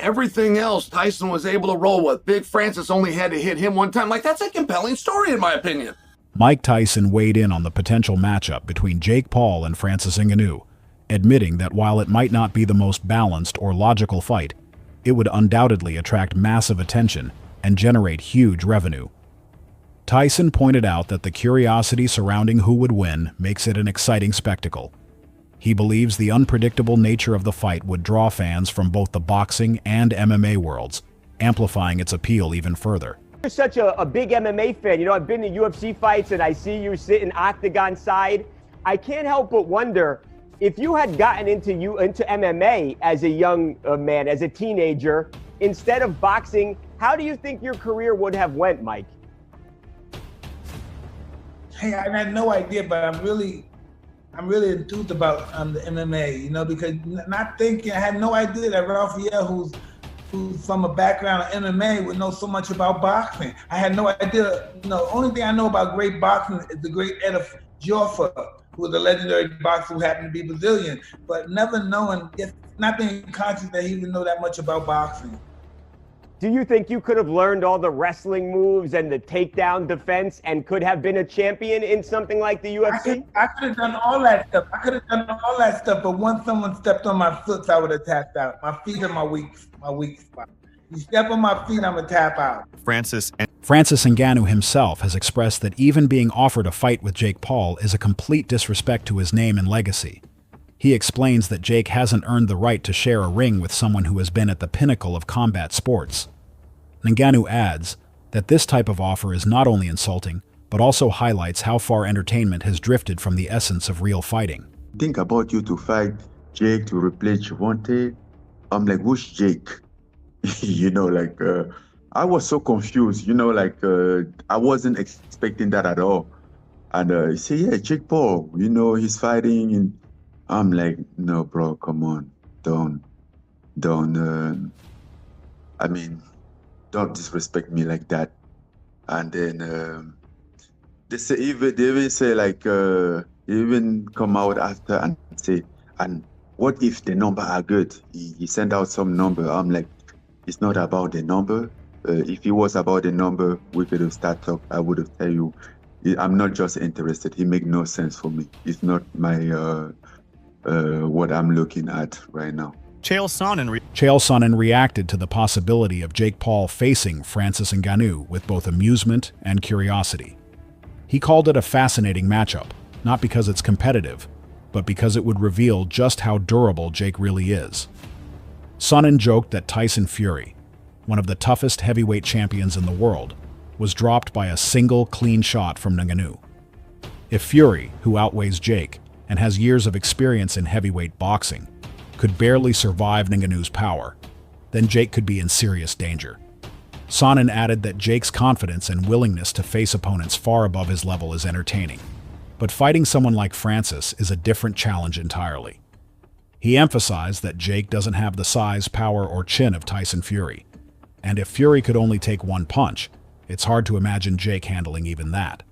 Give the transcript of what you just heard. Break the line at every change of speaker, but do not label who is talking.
everything else Tyson was able to roll with. Big Francis only had to hit him one time. Like, that's a compelling story, in my opinion.
Mike Tyson weighed in on the potential matchup between Jake Paul and Francis Ngannou, admitting that while it might not be the most balanced or logical fight, it would undoubtedly attract massive attention and generate huge revenue. Tyson pointed out that the curiosity surrounding who would win makes it an exciting spectacle. He believes the unpredictable nature of the fight would draw fans from both the boxing and MMA worlds, amplifying its appeal even further.
You're such a big MMA fan. You know, I've been to UFC fights and I see you sitting octagon side. I can't help but wonder, if you had gotten into MMA as a young man, as a teenager, instead of boxing, how do you think your career would have went, Mike?
Hey, I had no idea, but I'm really enthused about the MMA, you know, because not thinking, I had no idea that Raphael, who's from a background of MMA, would know so much about boxing. I had no idea, you know, only thing I know about great boxing is the great Ed Joffa, who was a legendary boxer who happened to be Brazilian, but never knowing, if not being conscious that he would know that much about boxing.
Do you think you could have learned all the wrestling moves and the takedown defense and could have been a champion in something like the UFC?
I could have done all that stuff. But once someone stepped on my foot, I would have tapped out. My feet are my weak spot. You step on my feet, I'm gonna tap out.
Francis Ngannou himself has expressed that even being offered a fight with Jake Paul is a complete disrespect to his name and legacy. He explains that Jake hasn't earned the right to share a ring with someone who has been at the pinnacle of combat sports. Ngannou adds that this type of offer is not only insulting, but also highlights how far entertainment has drifted from the essence of real fighting.
Think about you to fight Jake to replace Javante. I'm like, who's Jake? You know, like, I was so confused, you know, like, I wasn't expecting that at all. And he said, yeah, Jake Paul, you know, he's fighting. And I'm like, no, bro, come on. Don't disrespect me like that. And then they even say like, they even come out after and say, and what if the number are good? He sent out some number. I'm like, it's not about the number. If it was about the number, we could have started talk. I would have tell you, I'm not just interested. He make no sense for me. It's not my what I'm looking at right now.
Chael Sonnen reacted to the possibility of Jake Paul facing Francis Ngannou with both amusement and curiosity. He called it a fascinating matchup, not because it's competitive, but because it would reveal just how durable Jake really is. Sonnen joked that Tyson Fury, one of the toughest heavyweight champions in the world, was dropped by a single clean shot from Ngannou. If Fury, who outweighs Jake and has years of experience in heavyweight boxing, could barely survive Ngannou's power, then Jake could be in serious danger. Sonnen added that Jake's confidence and willingness to face opponents far above his level is entertaining, but fighting someone like Francis is a different challenge entirely. He emphasized that Jake doesn't have the size, power, or chin of Tyson Fury, and if Fury could only take one punch, it's hard to imagine Jake handling even that.